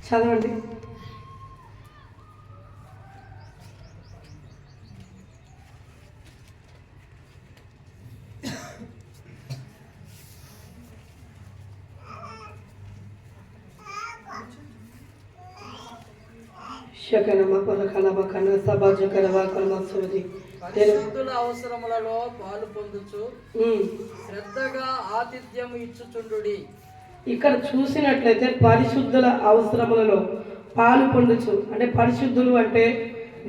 చదవండి. పరిశుద్ధుల అవసరములలో పాలు పొందుచు శ్రద్ధగా ఆతిథ్యం ఇచ్చుచుండుడి. ఇక్కడ చూసినట్లయితే పరిశుద్ధుల అవసరములలో పాలు పొందుచు అంటే పరిశుద్ధులు అంటే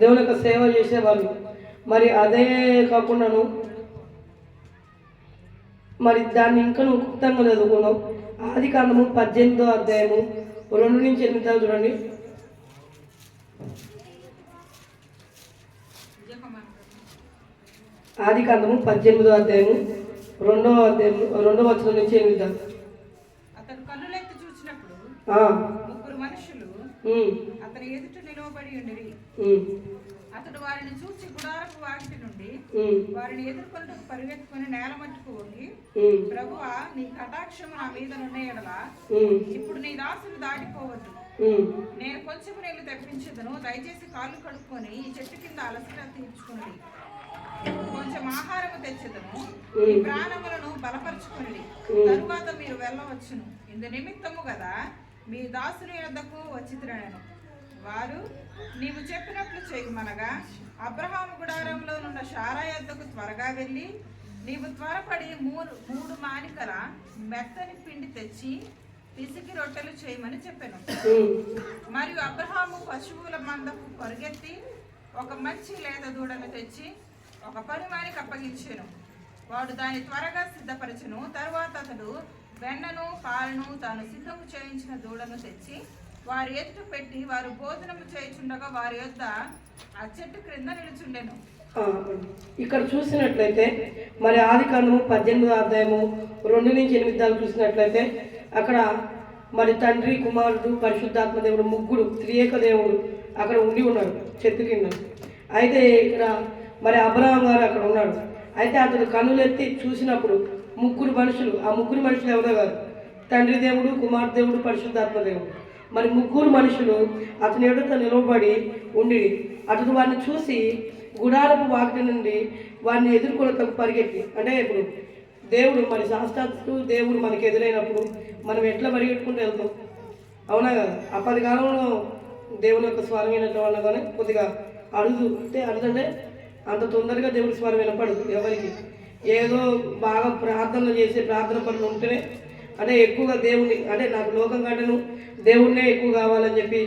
దేవునికి సేవ చేసేవాళ్ళు. మరి అదే కాకుండాను మరి దాన్ని ఇంకా నువ్వు క్లుప్తంగా చదువుకున్నావు. ఆదికాండము 18వ అధ్యాయము 2-8 చూడండి. ఆదికాండము 18వ అధ్యాయము 2వ వచనం నుంచి 8. అతడు కన్నులెత్తి చూసినప్పుడు ముగ్గురు మనుషులు అతని ఎదుట నిలవబడి ఉండిరి. అతడు వారిని చూసి గుడారపు వాకిటి నుండి వారిని ఎదుర్కొంటూ పరిగెత్తుకుని నేల మట్టుకు వంగి, ప్రభువా, నీ కటాక్షము నా మీద నున్న ఎడల ఇప్పుడు నీ దాసులు దాటిపోవద్దు. నేను కొంచెం నీళ్లు తెప్పించదును, దయచేసి కాళ్ళు కడుక్కొని ఈ చెట్టు కింద అలసట తీర్చుకుని కొంచెం ఆహారము తెచ్చదను, ఈ ప్రాణములను బలపరుచుకుని తరువాత మీరు వెళ్ళవచ్చును. ఇందు నిమిత్తము కదా మీ దాసుని యొద్దకు వచ్చితిరనెను. వారు, నీవు చెప్పినట్లు చేయమనగా అబ్రహాము గుడారంలో నున్న శారా యొద్దకు త్వరగా వెళ్ళి, నీవు త్వరపడి మూడు మానికల మెత్తని పిండి తెచ్చి పిసికి రొట్టెలు చేయమని చెప్పాను. మరియు అబ్రహాము పశువుల మందకు పరుగెత్తి ఒక మంచి లేత దూడను తెచ్చి ఒక పనివానికి అప్పగించెను. వాడు దాన్ని త్వరగా సిద్ధపరచెను. తరువాత అతడు వెన్నను పాలను తాను సిద్ధము చేయించిన దూడను తెచ్చి వారి ఎదుట పెట్టి వారు భోజనము చేయుచుండగా వారి యొద్ద ఆ చెట్టు క్రింద నిలుచుండెను. ఇక్కడ చూసినట్లయితే మరి ఆదికాండము 18వ అధ్యాయము 2-8 చూసినట్లయితే అక్కడ మరి తండ్రి, కుమారుడు, పరిశుద్ధాత్మ దేవుడు ముగ్గురు త్రియేక దేవుడు అక్కడ ఉండి ఉన్నాడు చెట్టు కింద. అయితే ఇక్కడ మరి అబ్రహాం గారు అక్కడ ఉన్నాడు. అయితే అతడు కన్నులెత్తి చూసినప్పుడు ముగ్గురు మనుషులు, ఆ ముగ్గురు మనుషులు ఎవరో గారు తండ్రి దేవుడు, కుమార్ దేవుడు, పరిశుద్ధాత్మ దేవుడు. మరి ముగ్గురు మనుషులు అతని ఎదుట నిలవబడి ఉండి అతడు వారిని చూసి గుడారపు వాకిటి నుండి వారిని ఎదుర్కొనటకు పరిగెత్తి, అంటే ఇప్పుడు దేవుడు మరి సాక్షాత్తు దేవుడు మనకి ఎదురైనప్పుడు మనం ఎట్లా పరిగెట్టుకుంటూ వెళ్తాం, అవునా కదా? అప్పటి కాలంలో దేవుని యొక్క స్వరం వినటం వల్ల కానీ కొద్దిగా అడుగుతుంటే అంత తొందరగా దేవుడి స్వరం వినపడదు ఎవరికి. ఏదో బాగా ప్రార్థనలు చేసే ప్రార్థన పనులు ఉంటేనే, అంటే ఎక్కువగా దేవుని, అంటే నాకు లోకం కంటేను దేవుడినే ఎక్కువ కావాలని చెప్పి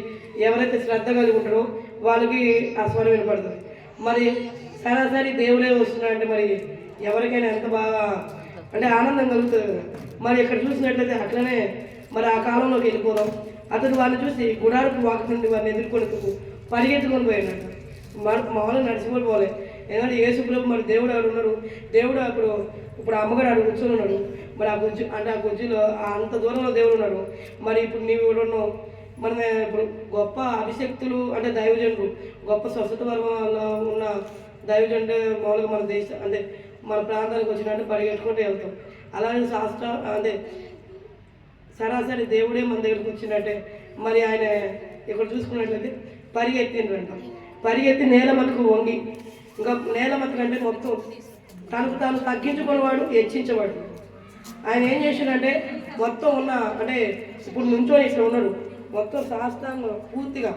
ఎవరైతే శ్రద్ధ కలిగి ఉంటారో వాళ్ళకి ఆ స్వరం వినపడుతుంది. మరి సరాసరి దేవుడే వస్తున్నాడంటే మరి ఎవరికైనా ఎంత బాగా అంటే ఆనందం కలుగుతుంది కదా. మరి ఇక్కడ చూసినట్లయితే అట్లనే మరి ఆ కాలంలోకి వెళ్ళిపోదాం. అతడు వారిని చూసి గుడారపు వాకి నుండి వారిని ఎదుర్కొని పరిగెత్తుకొని పోయినట్టు మామూలుగా నడిచిపోయి పోలే. ఎందుకంటే యేసు ప్రభు మరి దేవుడు అక్కడ ఉన్నాడు. దేవుడు ఇప్పుడు అమ్మగారు అక్కడ కూర్చొని ఉన్నాడు. మరి ఆ గుజ్జు అంటే ఆ గుజ్జులో అంత దూరంలో దేవుడు ఉన్నాడు. మరి ఇప్పుడు నీవు కూడా ఉన్నావు. మన ఇప్పుడు గొప్ప అభిషక్తులు అంటే దైవజనులు, గొప్ప స్వస్థత వర్గంలో ఉన్న దైవజనుడు మామూలుగా మన అంటే మన ప్రాంతానికి వచ్చినట్టు పరిగెట్టుకుంటూ వెళ్తాం. అలాగే శాస్త్ర అంటే సరాసరి దేవుడే మన దగ్గరకు వచ్చినట్టే మరి ఆయన ఇక్కడ చూసుకున్నట్లయితే పరిగెత్తిండ్రంట. పరిగెత్తి నేల మతుకు వంగి, ఇంకా నేల మతుకు అంటే మొత్తం తనకు తాను తగ్గించుకునేవాడు, హెచ్చించేవాడు. ఆయన ఏం చేశాడంటే మొత్తం ఉన్న అంటే ఇప్పుడు నుంచో ఇక్కడ ఉన్నాడు, మొత్తం శాస్త్రంగా పూర్తిగా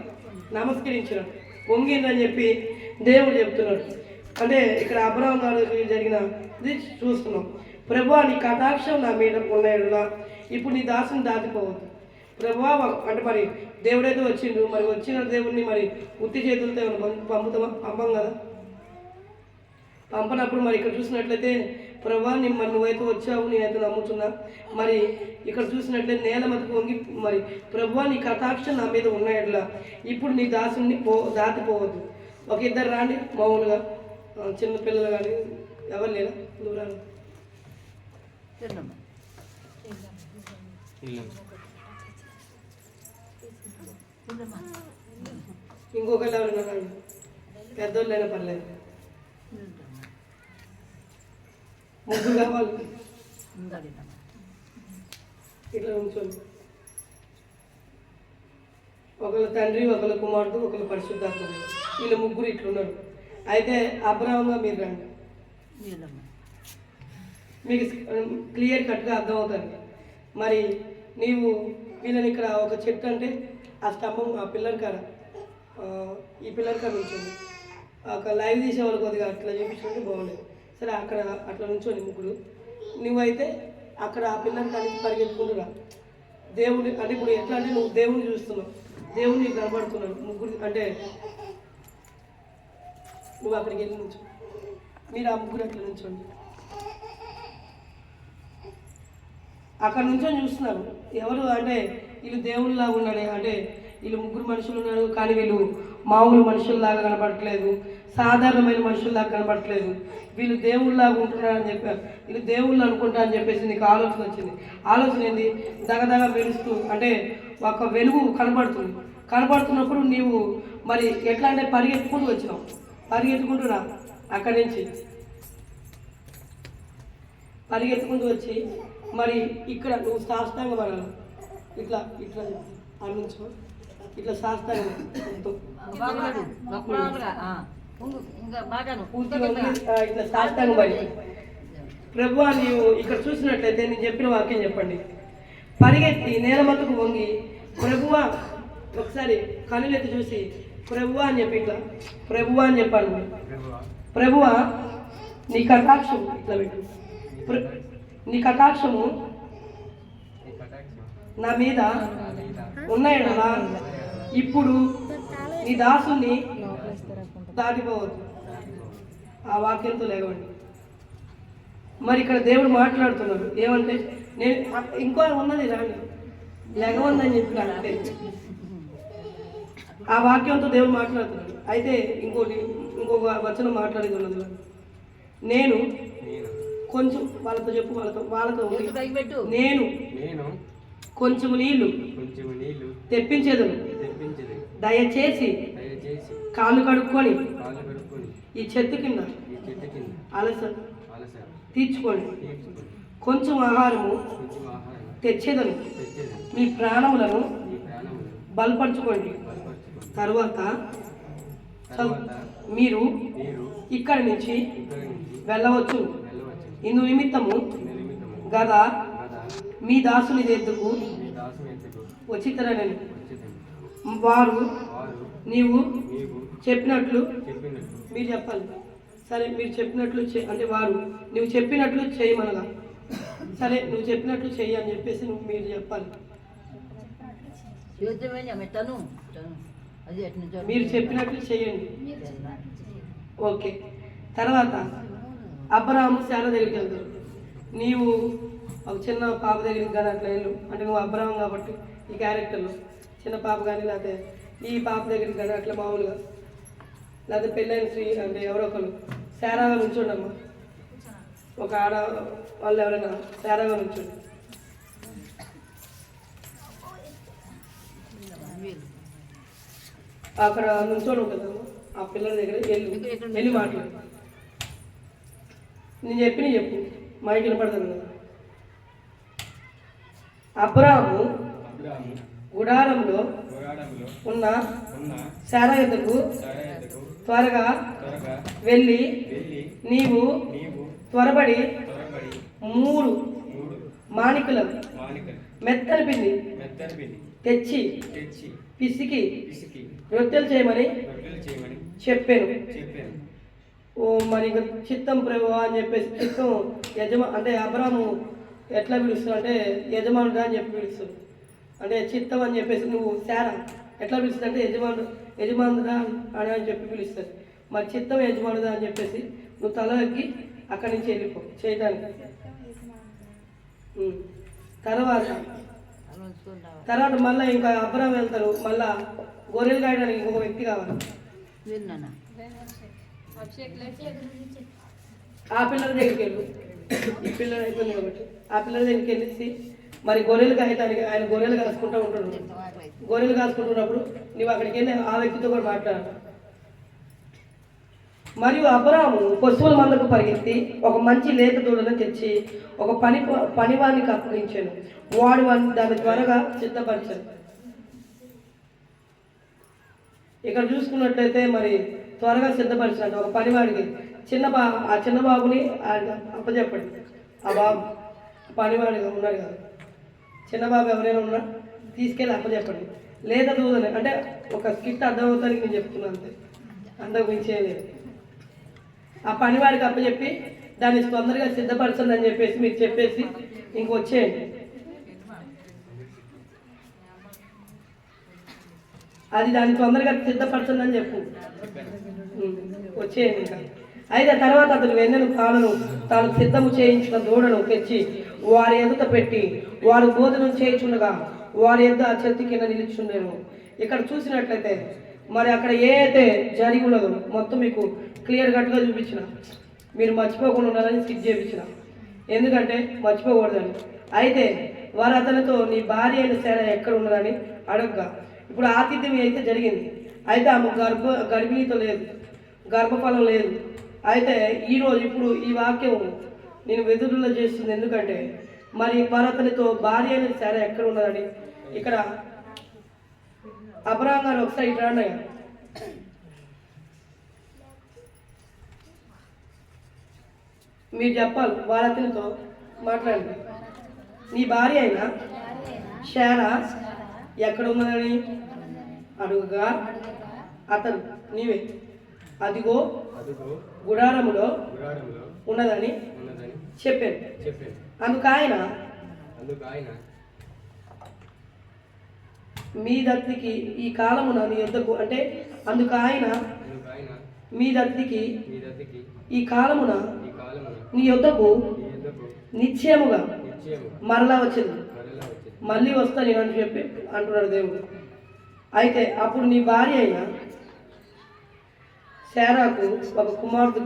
నమస్కరించినాడు, వంగిందని చెప్పి దేవుడు చెప్తున్నాడు. అంటే ఇక్కడ అబ్రహాం గారికి జరిగినది చూస్తున్నాం. ప్రభువా, నీ కటాక్షం నా మీద ఉన్నాడులా, ఇప్పుడు నీ దాసుని దాటిపోవద్దు. ప్రభువా అంటే మరి దేవుడైతే వచ్చిండు, మరి వచ్చిన దేవుడిని మరి ఉత్తి చేతులతో పంపం కదా. పంపనప్పుడు మరి ఇక్కడ చూసినట్లయితే ప్రభువా నువ్వైతే వచ్చావు, నేనైతే నమ్ముతున్నా. మరి ఇక్కడ చూసినట్లయితే నేల మతుకు వంగి మరి ప్రభువా నీ కటాక్షం నా మీద ఉన్నాయట్లా, ఇప్పుడు నీ దాసుని దాటిపోవద్దు. ఒక ఇద్దరు రాండి, మామూలుగా చిన్న పిల్లలు కానీ ఎవరు లేరా దూరాలు. ఇంకొకళ్ళు ఎవరైనా కానీ పెద్దోళ్ళైనా పర్లేదు, ముగ్గురు కావాలి. ఇట్లా ఉంచండి. ఒకళ్ళ తండ్రి, ఒకళ్ళ కుమారుడు, ఒకళ్ళ పరిశుద్ధాత్మ దేవుడు. వీళ్ళు ముగ్గురు ఇట్లున్నారు. అయితే అబ్రహాంగా మీరు రండి, మీకు క్లియర్ కట్గా అర్థమవుతుంది. మరి నీవు వీళ్ళని ఇక్కడ ఒక చెట్టు అంటే ఆ స్తంభం ఆ పిల్లర్ కాడ ఈ పిల్లర్ కాడ నుంచోండి. ఒక లైవ్ తీసేవాళ్ళు కొద్దిగా అట్లా చూపించుకుంటే బాగుండేది. సరే అక్కడ అట్లా నుంచోండి ముగ్గురు. నువ్వైతే అక్కడ ఆ పిల్లర్ కాడ నుంచి పరిగెత్తుకుంటురా. దేవుడి అంటే ఇప్పుడు ఎట్లా అంటే నువ్వు దేవుడిని చూస్తున్నావు, దేవుడిని కనబడుతున్నాడు. ముగ్గురు అంటే నువ్వు అక్కడికి వెళ్ళి నుంచో, మీరు ఆ ముగ్గురు అట్లా నుంచోండి. అక్కడ నుంచో చూస్తున్నారు ఎవరు అంటే వీళ్ళు దేవుళ్ళలాగా ఉన్నాడు, అంటే వీళ్ళు ముగ్గురు మనుషులు ఉన్నారు కానీ వీళ్ళు మామూలు మనుషుల్లాగా కనపడట్లేదు, సాధారణమైన మనుషుల్లాగా కనపడట్లేదు, వీళ్ళు దేవుళ్ళలాగా ఉంటున్నారని చెప్పారు. వీళ్ళు దేవుళ్ళు అనుకుంటా అని చెప్పేసి నీకు ఆలోచన వచ్చింది. ఆలోచన ఏంది? దగదగ మెరుస్తూ అంటే ఒక వెలుగు కనపడుతున్నప్పుడు నీవు మరి ఎట్లా అంటే పరిగెత్తుకుంటూ వచ్చినావు. పరిగెత్తుకుంటూ రా, అక్కడి నుంచి పరిగెత్తుకుంటూ వచ్చి మరి ఇక్కడ నువ్వు సాష్టాంగ పడాలి. ఇట్లా ఇట్లా అందించు, ఇట్లా సాష్టాంగ ఇట్లా సాష్టాంగ పడి ప్రభువా నీవు ఇక్కడ చూసినట్లయితే నేను చెప్పిన వాక్యం చెప్పండి. పరిగెత్తి నేల మట్టుకు వంగి ప్రభువా ఒకసారి కనులెత్తి చూసి ప్రభువా అని చెప్పి ఇట్లా ప్రభువా అని చెప్పాను. ప్రభువా నీ కటాక్షం ఇట్లా పెట్టు, నీ కటాక్షము నా మీద ఉన్నాయనలా ఇప్పుడు నీ దాసుని దాటిపోవద్దు. ఆ వాక్యంతో లేవండి. మరి ఇక్కడ దేవుడు మాట్లాడుతున్నాడు ఏమంటే నేను ఇంకో ఉన్నది రాండి లెగవందని చెప్పినాడు. అంటే ఆ వాక్యంతో దేవుడు మాట్లాడుతున్నాడు. అయితే ఇంకొక వచనం మాట్లాడేది ఉన్నది. నేను కొంచెం వాళ్ళతో చెప్పు, వాళ్ళతో నేను కొంచెం నీళ్లు తెప్పించేదను, దయచేసి కాళ్ళు కడుక్కొని ఈ చెట్టు కింద అలస తీర్చుకోండి, కొంచెం ఆహారము తెచ్చేదను, మీ ప్రాణములను బలపరచుకోండి, తరువాత మీరు ఇక్కడి నుంచి వెళ్ళవచ్చు. ఇందు నిమిత్తము గదా మీ దాసుని ఎద్దుకు వచ్చితరనని వారు నీవు చెప్పినట్లు మీరు చెప్పాలి. సరే మీరు చెప్పినట్లు అంటే వారు నువ్వు చెప్పినట్లు చేయమనగా సరే నువ్వు చెప్పినట్లు చెయ్యి అని చెప్పేసి మీరు చెప్పాలి. మీరు చెప్పినట్లు చేయండి. ఓకే. తర్వాత అబ్రహాము శారా దగ్గరికి వెళ్తారు. నీవు ఒక చిన్న పాప దగ్గరికి కానీ అట్లా వెళ్ళు, అంటే నువ్వు అబ్రహాం కాబట్టి ఈ క్యారెక్టర్లో చిన్న పాప కానీ లేకపోతే ఈ పాప దగ్గరికి కానీ అట్లా మామూలుగా లేకపోతే పెళ్ళైన స్త్రీ అంటే ఎవరో ఒకరు శారాగా నుంచోండమ్మా. ఒక ఆడ వాళ్ళు ఎవరైనా శారాగా నుంచోండి. అక్కడ నుంచోడు ఉంటుందమ్మా. ఆ పిల్లల దగ్గర వెళ్ళి మాట్లాడు. నేను చెప్పు మైకి వినపడతాను కదా. అబ్రాము గుడారంలో ఉన్న శారా యొద్దకు త్వరగా వెళ్ళి నీవు త్వరబడి 3 మాణికల మెత్తని పిండి తెచ్చి పిసికి రొట్టెలు చేయమని చెప్పాను. ఓ మరి ఇంకా చిత్తం ప్రభువా అని చెప్పేసి చిత్తం అంటే అబ్రాము ఎట్లా పిలుస్తావు అంటే యజమానుడా అని చెప్పి పిలుస్తాడు. అంటే చిత్తం అని చెప్పేసి నువ్వు శారా ఎట్లా పిలుస్తుంది అంటే యజమానుడా అని చెప్పి పిలుస్తుంది. మరి చిత్తం యజమానుదా అని చెప్పేసి నువ్వు తల ఎక్కి అక్కడి నుంచి వెళ్ళిపో చేయడానికి. తర్వాత మళ్ళీ ఇంకా అబ్రాం వెళ్తారు. మళ్ళా గొర్రెలు కాయడానికి ఇంకొక వ్యక్తి కావాలి. ఆ పిల్లల దగ్గరికి వెళ్ళు. ఈ పిల్లలు అయిపోయింది కాబట్టి ఆ పిల్లల దగ్గరికి వెళ్ళేసి మరి గొర్రెలు కాయటానికి ఆయన గొర్రెలు కాసుకుంటూ ఉంటాడు. గొర్రెలు కాసుకుంటున్నప్పుడు నువ్వు అక్కడికి వెళ్ళి ఆ వ్యక్తితో కూడా మాట్లాడాలి. మరియు అబ్రాము పశువుల మందకు పరిగెత్తి ఒక మంచి లేత దూడను తెచ్చి ఒక పనివానికి అప్పగించాను. వాడు దాన్ని త్వరగా సిద్ధపరిచాడు. ఇక్కడ చూసుకున్నట్లయితే మరి త్వరగా సిద్ధపరిచినట్టు ఒక పనివాడికి ఆ చిన్న బాబుని అప్పచెప్పండి. ఆ బాబు పనివాడిగా ఉన్నాడు కదా, చిన్న బాబు ఎవరైనా ఉన్నా తీసుకెళ్ళి అప్పచెప్పండి. లేదా దూదని అంటే ఒక స్కిట్ అర్థమవుతానికి నేను చెప్తున్నాను అంతే, అంతకు మించేయలేదు. ఆ పనివాడికి అప్పచెప్పి దాన్ని తొందరగా సిద్ధపరచండి అని చెప్పేసి మీరు చెప్పేసి ఇంకొచ్చేయండి. అది దాన్ని తొందరగా సిద్ధపరచండి అని చెప్పు, వచ్చేయండి. ఇంకా అయితే తర్వాత అతను వెన్నెను పాలను తాను సిద్ధము చేయించిన దూడను తెచ్చి వారి ఎదుట పెట్టి వారు భోజనం చేయించుండగా వారి ఎద్దు ఆ చెట్టు కింద నిలుచుండేను. ఇక్కడ చూసినట్లయితే మరి అక్కడ ఏ అయితే జరిగి ఉన్నదో మొత్తం మీకు క్లియర్ కట్గా చూపించిన, మీరు మర్చిపోకుండా ఉండాలని స్కిప్ చేయించిన, ఎందుకంటే మర్చిపోకూడదని. అయితే వారు అతనితో నీ భార్య అయిన సేర ఎక్కడ ఉన్నదని అడగగా ఇప్పుడు ఆతిథ్యం అయితే జరిగింది. అయితే ఆమె గర్భిణీతో లేదు, గర్భఫలం లేదు. అయితే ఈరోజు ఇప్పుడు ఈ వాక్యం నేను వెదురులో చేస్తుంది, ఎందుకంటే మరి వారతనితో భార్య అయిన సేర ఎక్కడ ఉన్నదని. ఇక్కడ అబ్రహాం గారు ఒకసారి ఇట్లా అన్నయ్య, మీరు చెప్పాలి, వారతనితో మాట్లాడండి. నీ భార్య అయినా శారా ఎక్కడ ఉన్నదని అడుగుగా అతను నీవే అదిగో గుడారములో ఉన్నదని చెప్పాను. అందుకు ఆయన మీ దత్తికి ఈ కాలమున నీ యొద్దకు అంటే అందుకు ఆయన మీ దత్తికి ఈ కాలమున నీ యొద్దకు నిశ్చయముగా మరలా వచ్చింది, మళ్ళీ వస్తా నేను అని చెప్పి అంటున్నాడు దేవుడు. అయితే అప్పుడు నీ భార్య అయిన శారాకు ఒక కుమారుడు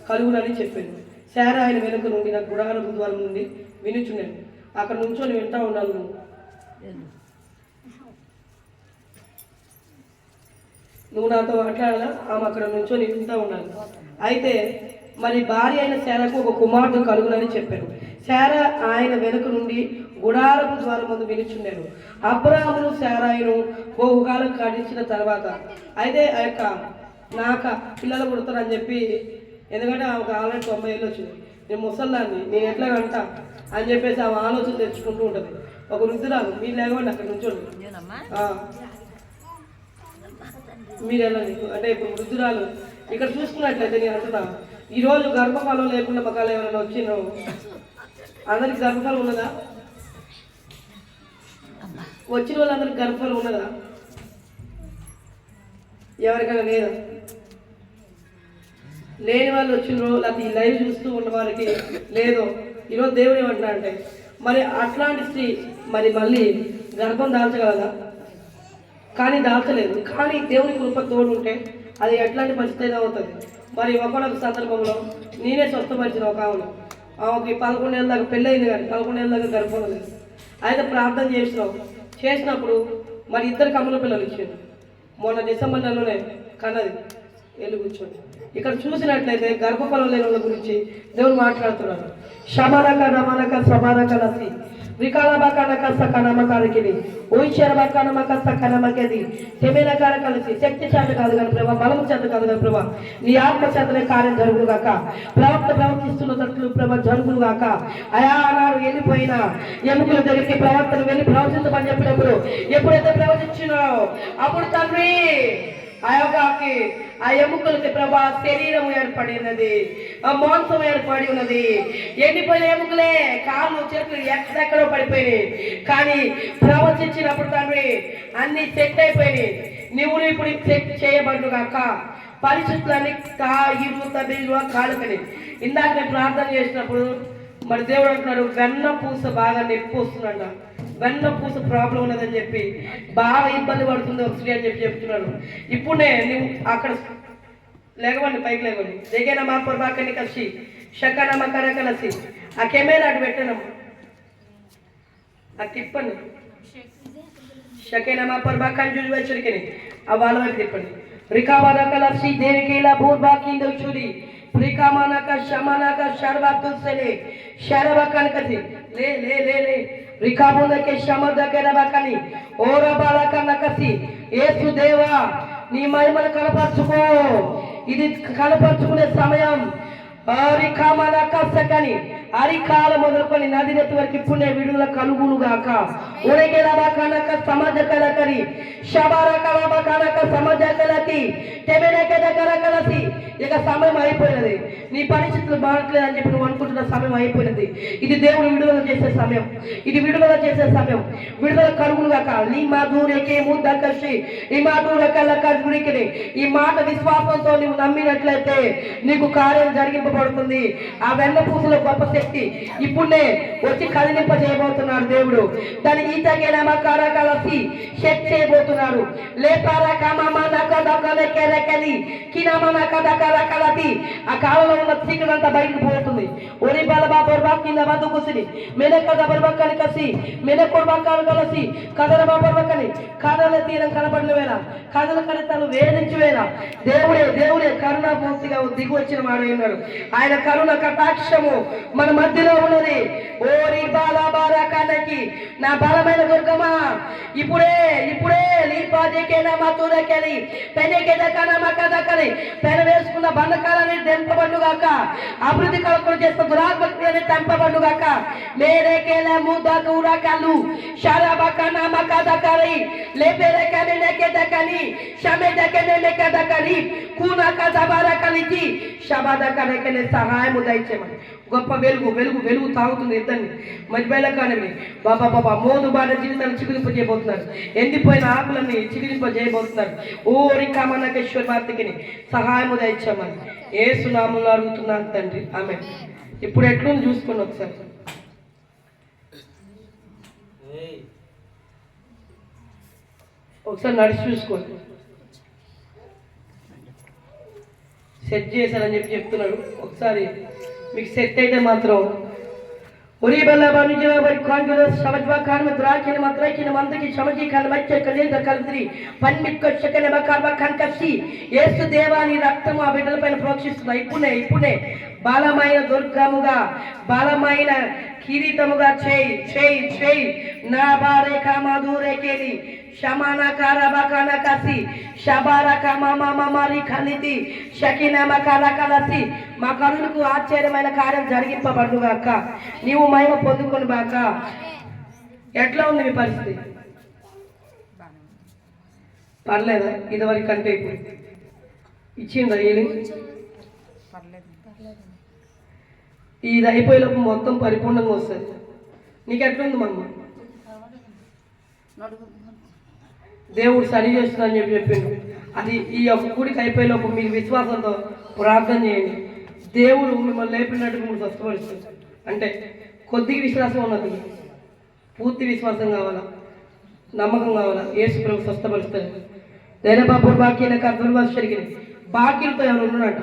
కలుగునని చెప్పాను. శారా ఆయన వెనుక నుండి నా గుడారపు ద్వారం నుండి వినుచున్నాను. అక్కడ నుంచొని వింటా ఉన్నాను. నువ్వు నాతో మాట్లాడాలా, ఆమె అక్కడ నుంచొని వింటా ఉన్నాను. అయితే మరి భార్య అయిన శారాకు ఒక కుమారుడు కలుగునని చెప్పాను. శారా ఆయన వెనుక నుండి గుడారపు ద్వారం ముందు వినుచున్నాను. అబ్రాహామును శారాయును బహుకాలం కాటించిన తర్వాత అయితే ఆ యొక్క నాక పిల్లలు పుడతారని చెప్పి, ఎందుకంటే ఆమెకు ఆల్రెడీ 90 ఏళ్ళు వచ్చింది, నేను ముసల్లాన్ని నేను ఎట్లా అంటా అని చెప్పేసి ఆమె ఆలోచన తెచ్చుకుంటూ ఉంటుంది. ఒక వృద్ధురాలు, మీరు లేకపోండి అక్కడ నుంచోండి, మీరు వెళ్ళండి. అంటే ఇప్పుడు వృద్ధురాలు ఇక్కడ చూసుకున్నట్లయితే నేను అంటున్నా, ఈరోజు గర్భఫలం లేకుండా మకాలు ఎవరైనా వచ్చినో అందరికి గర్భఫలం ఉన్నదా? వచ్చిన వాళ్ళందరికి గర్భఫలం ఉన్నదా? ఎవరికైనా లేదా? లేని వాళ్ళు వచ్చిన రోజు అది లైవ్ చూస్తూ ఉన్న వారికి లేదో. ఈరోజు దేవుడు ఏమంటున్నా అంటే మరి అట్లాంటి స్త్రీ మరి మళ్ళీ గర్భం దాల్చగలదా? కానీ దాల్చలేదు. కానీ దేవుని కృప తోడు ఉంటే అది ఎట్లాంటి పరిస్థితి అయినా అవుతుంది. మరి ఒకనొక సందర్భంలో నేనే స్వస్థపరిచిన ఒక ఆమెకి 11 ఏళ్ళ దాకా పెళ్ళయింది, కానీ 11 ఏళ్ళ దాకా గర్భం లేదు. అయితే ప్రార్థన చేసినప్పుడు మరి 2 కమ్ముల పిల్లలు ఇచ్చారు. మొన్న డిసెంబర్ నెలలోనే కన్నది. వెళ్ళి కూర్చోండి. ఇక్కడ చూసినట్లయితే గర్భఫలం లేని వాళ్ళ గురించి దేవుడు మాట్లాడుతున్నారు. శమనక నమనక సమనక లసి వికాలబకనక సకనమకారకిని ఓయిచరబకనమక సకనమకది తెమేనకార కలిసి శక్తి చేత కాదు కానీ ప్రభా, బలము చేత కాదు కానీ ప్రభా, నీ ఆత్మ చేతనే కార్యం జరుగును గాక. ప్రవక్తిస్తున్నట్లు ప్రభా జరుగును గాక. అయా ఆనాడు వెళ్ళిపోయిన ఎముకల దగ్గరికి ప్రవర్తన వెళ్ళి ప్రవచించమని చెప్పినప్పుడు ఎప్పుడైతే ప్రవచించినావు అప్పుడు తండ్రి ఆ ఎముకలకి ప్రభా శరీరం ఏర్పడినది, ఆ మాంసం ఏర్పడి ఉన్నది. ఎండిపోయిన ఎముకలే, కాళ్ళు చేతులు ఎక్కడెక్కడో పడిపోయినాయి. కానీ ప్రవచించినప్పుడు తండ్రి అన్ని సెట్ అయిపోయినాయి. నువ్వు ఇప్పుడు సెట్ చేయబడు కాక పరిస్థితులన్నీ కాలుకని. ఇందాక నేను ప్రార్థన చేసినప్పుడు మరి దేవుడు అంటున్నాడు వెన్న పూస బాగా నొప్పి వస్తుందంట. వెన్న పూస ప్రాబ్లం ఉన్నదని చెప్పి బాగా ఇబ్బంది పడుతుంది ఒకసారి అని చెప్పి చెప్తున్నాడు. ఇప్పుడే నువ్వు అక్కడ లేకపోండి, పైకి లేకపోండి. దగ్గర మా పొరపాకని కలిసి షకన మకర కలిసి ఆ కెమెరా అటు పెట్టనమ్మా, అది తిప్పండి. షకేన మా పొరపాకని చూసి వచ్చరికి ఆ వాళ్ళ వైపు తిప్పండి. రికావాద కలిసి దేనికేలా భూర్బాకి చూడి రికామానక శమానక శర్వాతుల్సలే శరవకనకసి లే లే లే లే రికామునకే శమ దగ్గర బకని ఓరబాలక నకసి యేసు దేవా నీ మహిమను కనపరుచుకో. ఇది కనపరుచుకునే సమయం. అరికామని అరికాల మొదలుకొని నది నెత్తి వరకు ఇప్పుడే విడుదల కలుగును గాక. ఉడకెలబా కనక సమాజ కలకరి శబార కలబా కనక సమాజ కలతి తెమెనకెద కలకలసి. ఇక సమయం అయిపోయినది. నీ పరిస్థితులు బాగట్లేదు అని చెప్పి నువ్వు అనుకుంటున్న సమయం అయిపోయినది. ఇది దేవుడు విడుదల చేసే సమయం. ఇది విడుదల చేసే సమయం. విడుదల కలుగును గాక. నీ మాధుర్యకే ముద్దకసి ఈ మాధురకలకరికి. ఈ మాట విశ్వాసంతో నువ్వు నమ్మినట్లయితే నీకు కార్యం జరిగింపబడుతుంది. ఆ వెన్న పూసలో గొప్ప శక్తి ఇప్పుడే వచ్చి కదిలింప చేయబోతున్నాడు దేవుడు. దాని ఈతకేనమా కారకలసి శక్తి చేయబోతున్నాడు. లేపారా కామా నకదకలకెలకలి కినమా నకదకలకలతి. ఆ కాలంలో ఉన్న చీకటి అంతా బయటకు పోతుంది. ఒరి బలబా బర్బా కింద బతుకుసిని మెనకద బర్బక్కని కసి మెనకొర్బక్కని కలిసి కదలబా బర్బక్కని కదల తీరం కనబడిన వేళ కథల కడితలు వేధించి వేళ దేవుడే దేవుడే కరుణామూర్తిగా దిగి వచ్చిన వాడు ఉన్నాడు. ఆయన కరుణ కటాక్షము మన మధ్యలో ఉన్నది. ఓరి బాలబాలకి నా బలమైన దుర్గమా ఇప్పుడే ఇప్పుడే లీపాదికేనా మతురకెలి పెనకెదకనమ కదకలి పెన వేసుకున్న బంధకాలని తెంపబడుగాక. అభివృద్ధి కలుగులు చేస్తున్న దురాత్మక్రియని తెంపబడుగాక. మేరేకేల ముదకురకలు శరబకనమ కదకలి లేపెరకని నెకెదకని షమెదకని కదకలి కూన కదబరకలికి శబదకనకనే సహాయము దయచేయమని. గొప్ప వెలుగు వెలుగు వెలుగు తాగుతుంది ఇద్దరిని మధ్యలో కానీ బాబా బాబా మోదు బాధ జీవితాన్ని చిగురింప చేయబోతున్నారు. ఎండిపోయిన ఆకులన్నీ చిగురింప చేయబోతున్నారు. ఓరి కామనకేశ్వర మార్తికి సహాయము దయచేయమని యేసు నామములో అడుగుతున్నాను తండ్రి. ఆమె ఇప్పుడు ఎట్లుంది చూసుకోండి ఒకసారి. ఒకసారి నడిచి చూసుకోండి. సెట్ చేశానని చెప్పి చెప్తున్నాడు. ఒకసారి మీకు సెట్ అయితే మాత్రం ఒరి బల్లా నిజమే కాన్ఫిడెన్స్ సమజ్వా కాన్ మద్రాకిన మద్రాకిన మందకి సమజీ కాన్ మచ్చ కలేద కల్ద్రి పన్నిక్క శకన బకాబ కాన్ కసి యేసు దేవాని రక్తము ఆ బిడ్డల పైన ప్రోక్షిస్తున్నా. ఇప్పుడే బలమైన దుర్గముగా బలమైన కిరీటముగా చేయి చేయి చేయి నా బారేఖ మధురేకేలి శమానకార బకాన కసి శబారక మామారి ఖలితి షకినమ కల కలసి. మా కరుణకు ఆశ్చర్యమైన కార్యం జరిగింపబడుగాక. నీవు మహిమ పొందుకొని బాక. ఎట్లా ఉంది మీ పరిస్థితి? పర్లేదా? ఇదివరకు కంటే ఇప్పుడు ఇచ్చిందా? ఇది అయిపోయేలోపు మొత్తం పరిపూర్ణంగా వస్తుంది. నీకు ఎట్లుంది మమ్మ? దేవుడు సరి చేస్తుందని చెప్పిండు. అది ఈ యొక్క కూడికి అయిపోయేలోపు మీకు విశ్వాసంతో ప్రార్థన చేయండి. దేవుడు మిమ్మల్ని లేపినట్టు మిమ్మల్ని స్వస్థపరుస్తుంది. అంటే కొద్దిగా విశ్వాసం ఉన్నది, పూర్తి విశ్వాసం కావాలా, నమ్మకం కావాలా. యేసు ప్రభు స్వస్థపరుస్తుంది. ధైర్యబాబు బాకీన దుర్వాసరికి బాకీలతో ఎవరు ఉన్నాడంట.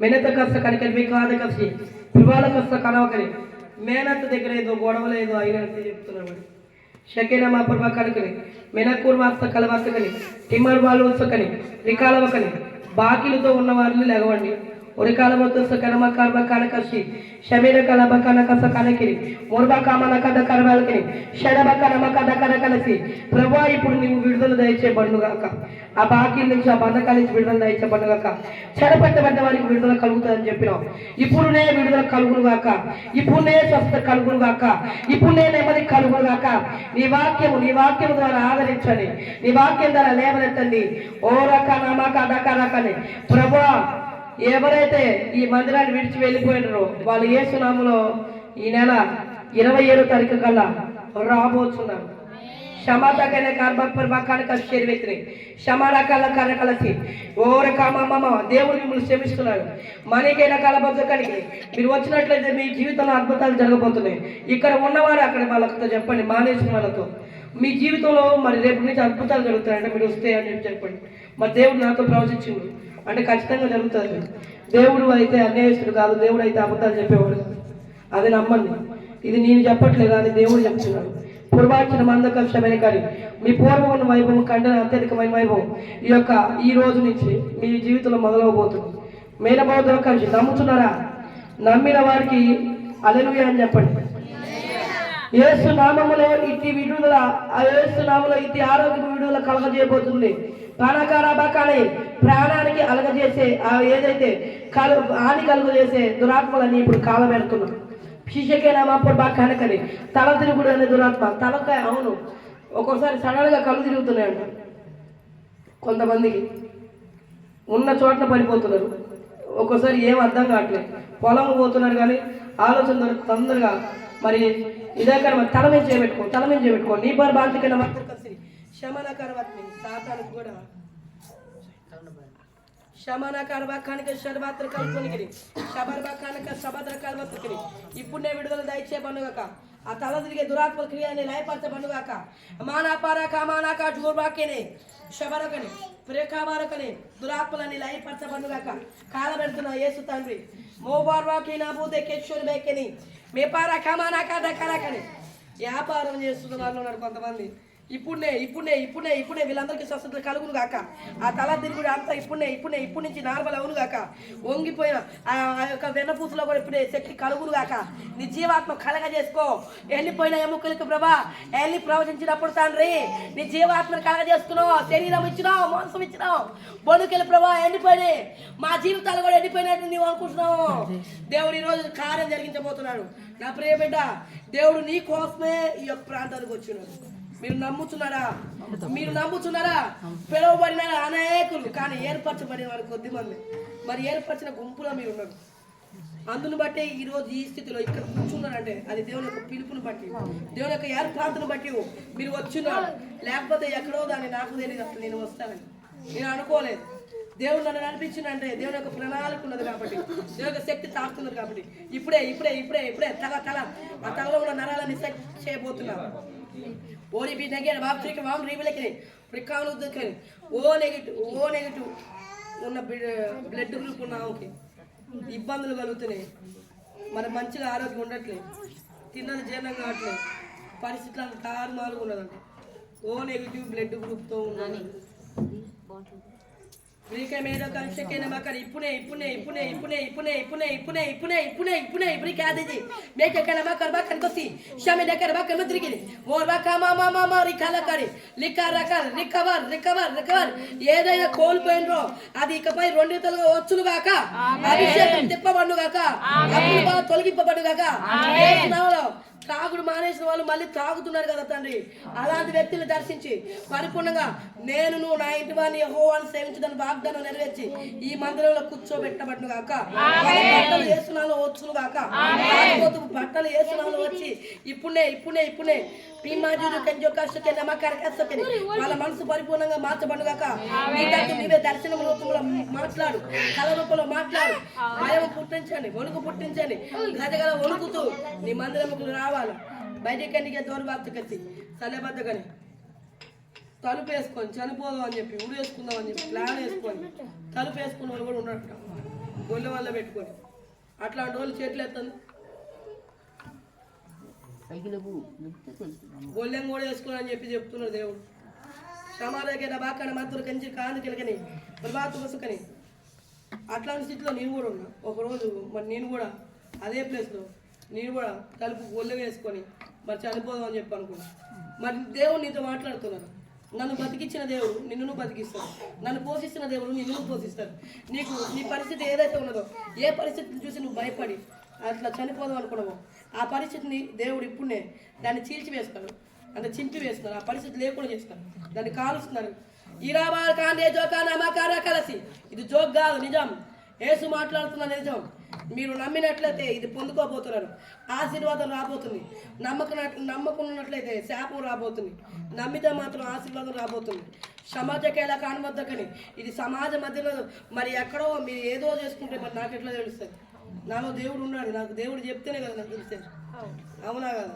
మెనత కష్ట కనుక మీ కాద కసి పివాళ్ళ కష్ట కనవకని మేనత్త దగ్గర ఏదో గొడవలు ఏదో అయినట్టు చెప్తున్నాడు. షకేనా మా ప్రభా కనుకని మెనకూర్ వాస్త కలవక్కని టిమ్మర్ వాళ్ళు వస్తకని రికాలవకని బాకీలతో ఉన్న వారిని లెగవండి. ఉరికాల మొత్తం కనమ కర్మ కనకసి షమీర కలబ కనకస కనకిరి ముర్బా కామన కథ కరవాలకని షడబ కనమ కథ కనకలసి. ప్రభా ఇప్పుడు నీవు విడుదల దయచేయబడుగాక. ఆ బాకీల నుంచి ఆ బంధకాల నుంచి విడుదల దయచేయబడుగాక. చెడపట్టబడ్డ వారికి విడుదల కలుగుతుందని చెప్పినాం. ఇప్పుడునే విడుదల కలుగునుగాక. ఇప్పుడునే స్వస్థత కలుగునుగాక. ఇప్పుడునే నెమ్మది కలుగునుగాక. నీ వాక్యము ద్వారా ఆదరించండి. నీ వాక్యం ద్వారా లేవనెత్తండి. ఓ రక నమక దకరకని. ప్రభా ఎవరైతే ఈ మందిరాన్ని విడిచి వెళ్ళిపోయినారో వాళ్ళు యేసు నామములో ఈ నెల 27వ తారీఖు కల్లా రాబోతున్నారు. క్షమాతకైన కార్బక్ని క్షమారకాల కలకలసి ఓర కామమ్మ దేవుడు మిమ్మల్ని క్షమిస్తున్నాడు. మనకైనా కలబద్దకానికి మీరు వచ్చినట్లయితే మీ జీవితంలో అద్భుతాలు జరగబోతున్నాయి. ఇక్కడ ఉన్నవారు అక్కడ వాళ్ళతో చెప్పండి, మానేసిన వాళ్ళతో మీ జీవితంలో మరి రేపు నుంచి అద్భుతాలు జరుగుతాయంటే మీరు వస్తే అని చెప్పండి. మరి దేవుడు నాతో ప్రవచించిండు అంటే ఖచ్చితంగా జరుగుతుంది. దేవుడు అయితే అన్యాయస్తుడు కాదు, దేవుడు అయితే అబద్ధాలు చెప్పేవాడు. అది నమ్మండి. ఇది నేను చెప్పట్లేదు కానీ దేవుడు చెప్తున్నాడు. పూర్వార్చిన మందకక్షమైన కానీ మీ పూర్వం ఉన్న వైభవం కంటే అత్యధికమైన వైభవం ఈ రోజు నుంచి మీ జీవితంలో మొదలవబోతుంది. మేనబోధన కలిసి నమ్ముతున్నారా? నమ్మిన వారికి హల్లెలూయా అని చెప్పండి. యేసు నామములో ఇట్టి విడుదల, ఆ యేసు నామములో ఇట్టి ఆరోగ్య విడుదల కలగజేయబోతుంది. పానకారాబాకానే ప్రాణానికి అలగజేసే ఆ ఏదైతే హాని కలుగజేసే దురాత్మలని ఇప్పుడు కాలబెడుతున్నాం. శిష్యకైనా మాప్పుడు బాగా కనకని తల తిరుగుడు అనే దురాత్మ తలకాయ. అవును, ఒక్కోసారి సడన్గా కళ్ళు తిరుగుతున్నాయంట. కొంతమందికి ఉన్న చోట్ల పడిపోతున్నారు. ఒక్కోసారి ఏం అర్థం కావట్లేదు. పొలం పోతున్నారు కానీ ఆలోచన తొందరగా మరి ఇదే కానీ మరి తల మీద చేయబెట్టుకో నీ బార్ బాధ్యకైనా మాత్రం కలిసి శమనకరవత్ని సాతానికి కూడా శమనకర బాకానికి శరబాత్ర కలుపునికి శబర్ బాకానిక సభద్ర కలవత్తుకి ఇప్పుడు నేను విడుదల దయచే పండుగక ఆ తల తిరిగే దురాత్మల క్రియని లయపరచ పండుగాక మానాపారక మానాక జూర్బాకేనే శబరకని ప్రేకాబారకని దురాత్మలని లయపరచ పండుగాక కాలబెడుతున్న యేసు తండ్రి మోబార్వాకి నా భూతే కేశ్వరి బేకెని మేపార కమానాక దక్కరకని వ్యాపారం చేస్తున్న వాళ్ళు ఉన్నారు కొంతమంది. ఇప్పుడే వీళ్ళందరికీ స్వస్థత కలుగును గాక. ఆ తల తిరుగుడు అంతా ఇప్పుడు నుంచి నార్మల్ అవును గాక. వంగిపోయిన ఆ యొక్క వెన్నపూసలో కూడా ఇప్పుడే శక్తి కలుగును గాక. నీ జీవాత్మ కలగ చేసుకో. వెళ్ళిపోయిన ఎముకలకు ప్రభా వెళ్ళి ప్రవచించినప్పుడు తండ్రి నీ జీవాత్మను కలగ చేసుకున్నావు. శరీరం ఇచ్చినావు, మాంసం ఇచ్చినావు. బొనుకెళ్ళి ప్రభా ఎండిపోయినాయి. మా జీవితాలు కూడా ఎండిపోయినట్టు నీవు అనుకుంటున్నావు. దేవుడు ఈరోజు కార్యం జరిగించబోతున్నాడు. నా ప్రియ బిడ్డ, దేవుడు నీ కోసమే ఈ యొక్క ప్రాంతానికి వచ్చినాడు. మీరు నమ్ముతున్నారా? పిలువబడిన అనేకులు కానీ ఏర్పరచబడిన వారు కొద్ది మంది. మరి ఏర్పరిచిన గుంపులో మీరు ఉన్నారు. అందును బట్టి ఈరోజు ఈ స్థితిలో ఇక్కడ కూర్చున్నారంటే అది దేవుని యొక్క పిలుపుని బట్టి, దేవుని యొక్క ఏర్పాటును బట్టి మీరు వచ్చున్నారు. లేకపోతే ఎక్కడో దాన్ని నాకు తెలియదు, అసలు నేను వస్తానని నేను అనుకోలేదు. దేవుడు నన్ను నడిపించిందంటే దేవుని యొక్క ప్రణాళిక ఉన్నది కాబట్టి, దేవుని యొక్క శక్తి తాకుతున్నది కాబట్టి ఇప్పుడే తల ఆ తలలో ఉన్న నరాలని సెట్ చేయబోతున్నారు. ఓడి బి నెగెటివ్ బాప్త్రికి వామ్ రీబిలకి ప్రికాను దక్కని ఓ నెగటివ్ ఉన్న బ్లడ్ గ్రూప్ ఉన్న ఆమెకి ఇబ్బందులు కలుగుతున్నాయి. మరి మంచిగా ఆరోగ్యం ఉండట్లేదు, తిన్నది జీర్ణం కావట్లేదు, పరిస్థితులు అంత తారుమారుగా ఉన్నదంట. ఓ నెగిటివ్ బ్లడ్ గ్రూప్తో ఉన్నది. మేడో కన్షకైనా మాకు ఇప్పుడే కాదేజీ మేకైనా మాకు బాగా కనుకొచ్చి షామి దగ్గర బాగా కనుమ తిరిగింది. ఓర్ బాగా మా రికాల కాడి రికవర్ ఏదైనా కోల్పోయినరో అది ఇకపై రెండింతలుగా వచ్చును గాక. అభిషేకం తిప్పబడును గాక, తొలగింపబడు గాక. తాగుడు మానేసిన వాళ్ళు మళ్ళీ తాగుతున్నారు కదా తండ్రి. అలాంటి వ్యక్తులు దర్శించి పరిపూర్ణంగా నేను నువ్వు నా ఇంటి వారిని యెహోవాను సేవించుదని వాగ్దానం నెరవేర్చి ఈ మందిరంలో కూర్చోబెట్టబడును గాక. బట్టలు వేసునాలో వచ్చును గాక. బట్టలు వేసునాలో వచ్చి ఇప్పుడే వాళ్ళ మనసు పరిపూర్ణంగా మార్చబడును గాక. నీవే దర్శనం రూపంలో మాట్లాడు, కళ రూపంలో మాట్లాడు. భయం పుట్టించండి, వణుకు పుట్టించండి. గజగల వణుకుతూ నీ మందిరముకు రావాలి. బయటికి దౌర్భాగ్య కలిసి సలేబద్దగాని తలుపు వేసుకొని చనిపోదాం అని చెప్పి ఉడి వేసుకుందాం అని చెప్పి ప్లాన్ వేసుకొని తలుపు వేసుకున్న వాళ్ళు కూడా ఉన్నట్ట గొల్లె వల్ల పెట్టుకొని అట్లాంటి వాళ్ళు చేతులు ఎత్తండి. గొల్లెం కూడా వేసుకోని అని చెప్పి చెప్తున్నాడు దేవుడు. సమాధాన బాగా మాత్రం కంచి కాందుకెళ్ళకని ప్రభాత వసుకని అట్లాంటి స్థితిలో నేను కూడా ఉన్నా. ఒకరోజు మరి నేను కూడా అదే ప్లేస్లో నేను కూడా తలుపు గొల్లె వేసుకొని మరి చనిపోదాం అని చెప్పి అనుకున్నా. మరి దేవుడు నీతో మాట్లాడుతున్నాను. నన్ను బతికించిన దేవుడు నిన్ను బతికిస్తాడు, నన్ను పోషిస్తున్న దేవుడు నిన్ను పోషిస్తాడు. నీ పరిస్థితి ఏదైతే ఉన్నదో, ఏ పరిస్థితిని చూసి నువ్వు భయపడి అట్లా చనిపోదాం అనుకున్నావో ఆ పరిస్థితిని దేవుడు ఇప్పుడే దాన్ని చీల్చి వేస్తాడు, అంటే చింపి వేస్తున్నారు. ఆ పరిస్థితి లేకుండా చేస్తారు, దాన్ని కాలుస్తున్నారు. ఇరాబాల్ కాండే జోకా నమ్మకారా కలిసి ఇది జోక్ కాదు, నిజం. యేసు మాట్లాడుతున్న నిజం. మీరు నమ్మినట్లయితే ఇది పొందుకోబోతున్నారు. ఆశీర్వాదం రాబోతుంది. నమ్మకున్నట్లయితే శాపం రాబోతుంది. నమ్మితే మాత్రం ఆశీర్వాదం రాబోతుంది. సమాజకేలా కానవద్దకని ఇది సమాజ మధ్యలో మరి ఎక్కడో మీరు ఏదో చేసుకుంటే మరి నాకు ఎట్లా తెలుస్తుంది? నాలో దేవుడు ఉన్నాడు, నాకు దేవుడు చెప్తేనే కదా నాకు తెలుస్తుంది. అవునా కదా?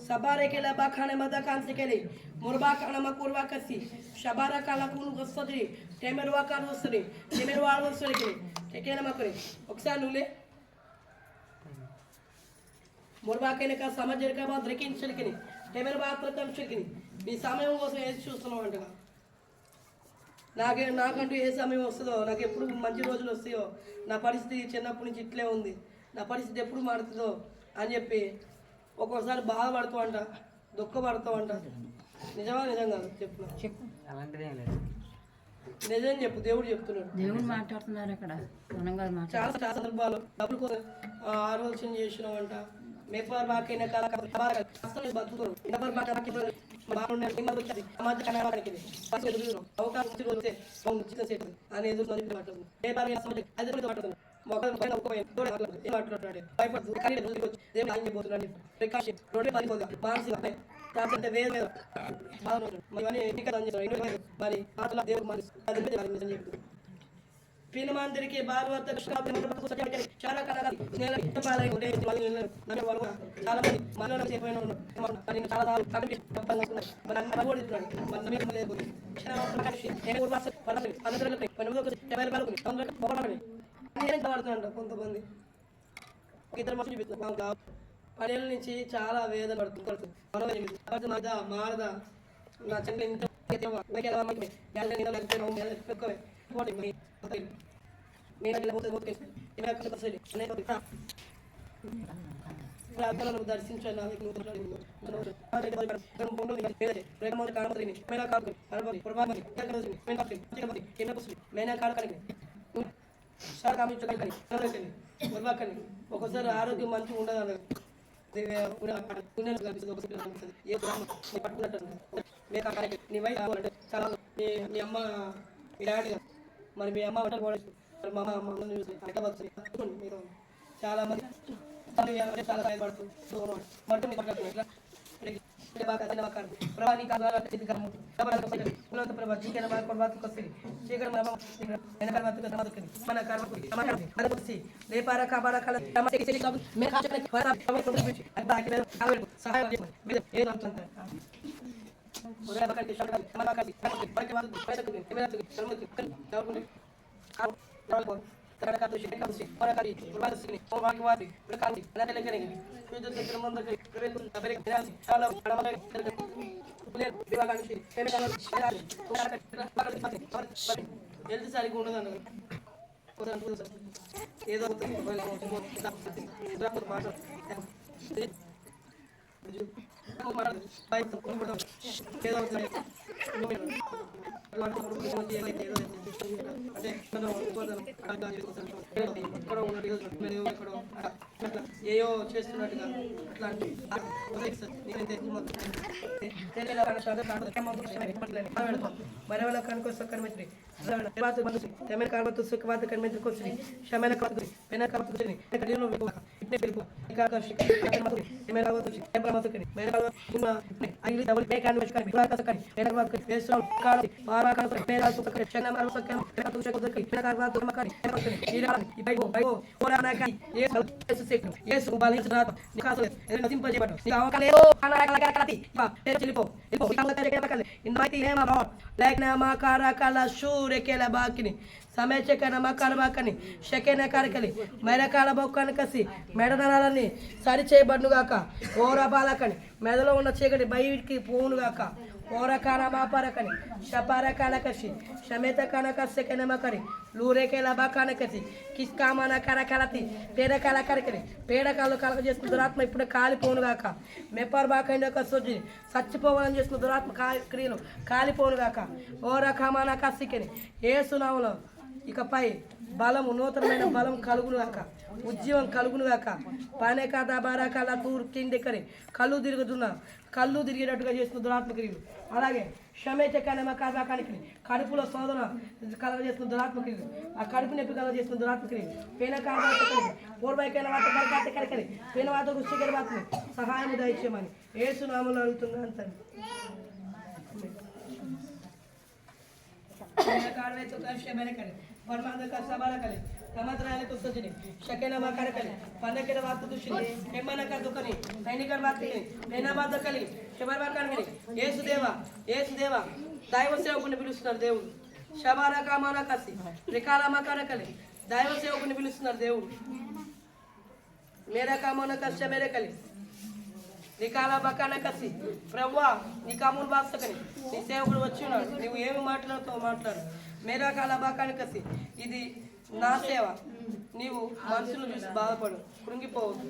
సబారేకేలా బాఖానే మదకాన్సికెళ్ళి మురబాకానమ్మ కూరవా కసి షబారా కాలకు వస్తుంది, టెమెరువా కారు వస్తుంది, టెమెరువాడు వస్తుంది. ఎకేనమ్మకరి ఒకసారి నువ్వులే మురబాకైన కా సమాజరిక ద్రకించలికని టెమెరు బాత్రకంచులికని నీ సమయం కోసం ఏది చూస్తున్నావు అంటగా. నాకంటూ ఏ సమయం వస్తుందో, నాకు ఎప్పుడు మంచి రోజులు వస్తాయో, నా పరిస్థితి చిన్నప్పటి నుంచి ఇట్లే ఉంది, నా పరిస్థితి ఎప్పుడు మారుతుందో అని చెప్పి ఒక్కోసారి బాధపడుతూ అంట, దుఃఖపడతావు అంట. నిజమా నిజం కాదు చెప్తున్నా? చెప్పు అలాంటిదేం లేదు. నిజం చెప్పు, దేవుడు చెప్తున్నాడు. దేవుడు మాట్లాడుతున్నారు అక్కడ, మనం కాదు చాలా చాలా సందర్భాలు డబ్బులు కోసం ఆలోచన చేసినామంట. మేపార్ బాకైనా బతుకుతారు అవకాశం అని ఎదురు మాట్లాడుతున్నాడు. భయపడుతుంది మానసిక వేరే మరి దేవుడు మరి పీనమాందరికి భాగవత చాలా చాలా మంది మనలో చేపోయిన కొంతమంది ఇద్దరు మనుషులు చూపిస్తున్నారు. 10 ఏళ్ళ నుంచి చాలా వేదన పడుతుంది. మారదా నా చెల్లి దర్శించాలి. ఒకసారి ఆరోగ్యం మంచిగా ఉండదు. నీ వయసు చాలా మీ అమ్మ మీ డాడీ మరి మీ అమ్మ మా అమ్మ చూసి చాలా మంది చాలా సహాయపడుతుంది. హెల్త్ సరిగ్గా ఉండదు ఏదో ఏయో చేస్తున్నట్టుగా అట్లాంటి మరవల కనుక కనిపించి समय चेक नमकार बाकनी शके नकारकली मेरा काला बొక్కని కసి మెడనరాలని సరి చేయబడుగాక ఓరా బాలకని మెదలో ఉన్న చీకటి బయటికి పోనుగాక ఓరా కాన మాపరకని షపార కాల కసి షమేత కాన కసకే నమకరి లూరే కేల బాకన కసి కిస్ కామన కరకలతి పేడ కాల కరకని పేడ కాలు కలక చేస్తున్న దురాత్మ ఇప్పుడు కాలిపోనుగాక మెపర్ బాకండ కసొజి సచ్చిపోవాలని చేస్తున్న దురాత్మ క్రియలు కాలిపోనుగాక ఓరా కామన కసికని యేసునామములో ఇకపై బలము నూతనమైన బలం కలుగునుగాక ఉద్యమం కలుగునుగాక పానే కాదా బారా కాదా తూర్ కిందెక్కని కళ్ళు తిరిగేటట్టుగా చేస్తున్న దురాత్మ క్రియలు అలాగే క్షమే చెక్కనమ్మ కాదాకానికి కడుపులో శోధన కలగజేస్తున్న దురాత్మ క్రియలు ఆ కడుపు నొప్పి కలగజేస్తున్న దురాత్మ క్రియలు పేన కాదా పూర్వైకైన వాత బరకాత కరకని పేన వాత రుచికర వాతని సహాయం దయచేయమని యేసు నామములో అడుగుతున్నాను తండ్రి. परमानंद का सवाल करे समत्राले को सोचने शकेना मकार करे पन्नकेर बात दुशिने हेमना का दुकनी सैनिकर बात करे लेना बात कली शबर बाकान करे యేసు దేవా దైవ సేవకుని పిలుస్తున్నారు దేవుడు శబారా కామానా కసి రికాల మకాన కలి దైవ సేవకుని పిలుస్తున్నారు దేవుడు మేరా కామానా కష్ట మేరే కలి రికాల బకాన కసి ప్రభువా నీ కామును బాసకని నీ సేవకుడు వచ్చి ఉన్నాడు నువ్వు ఏమి మాట్లాడుతావు మాట్లాడు మేరా కాల బాకాన కసి ఇది నా సేవ నీవు మనుషులను చూసి బాధపడు కృంగిపోవద్దు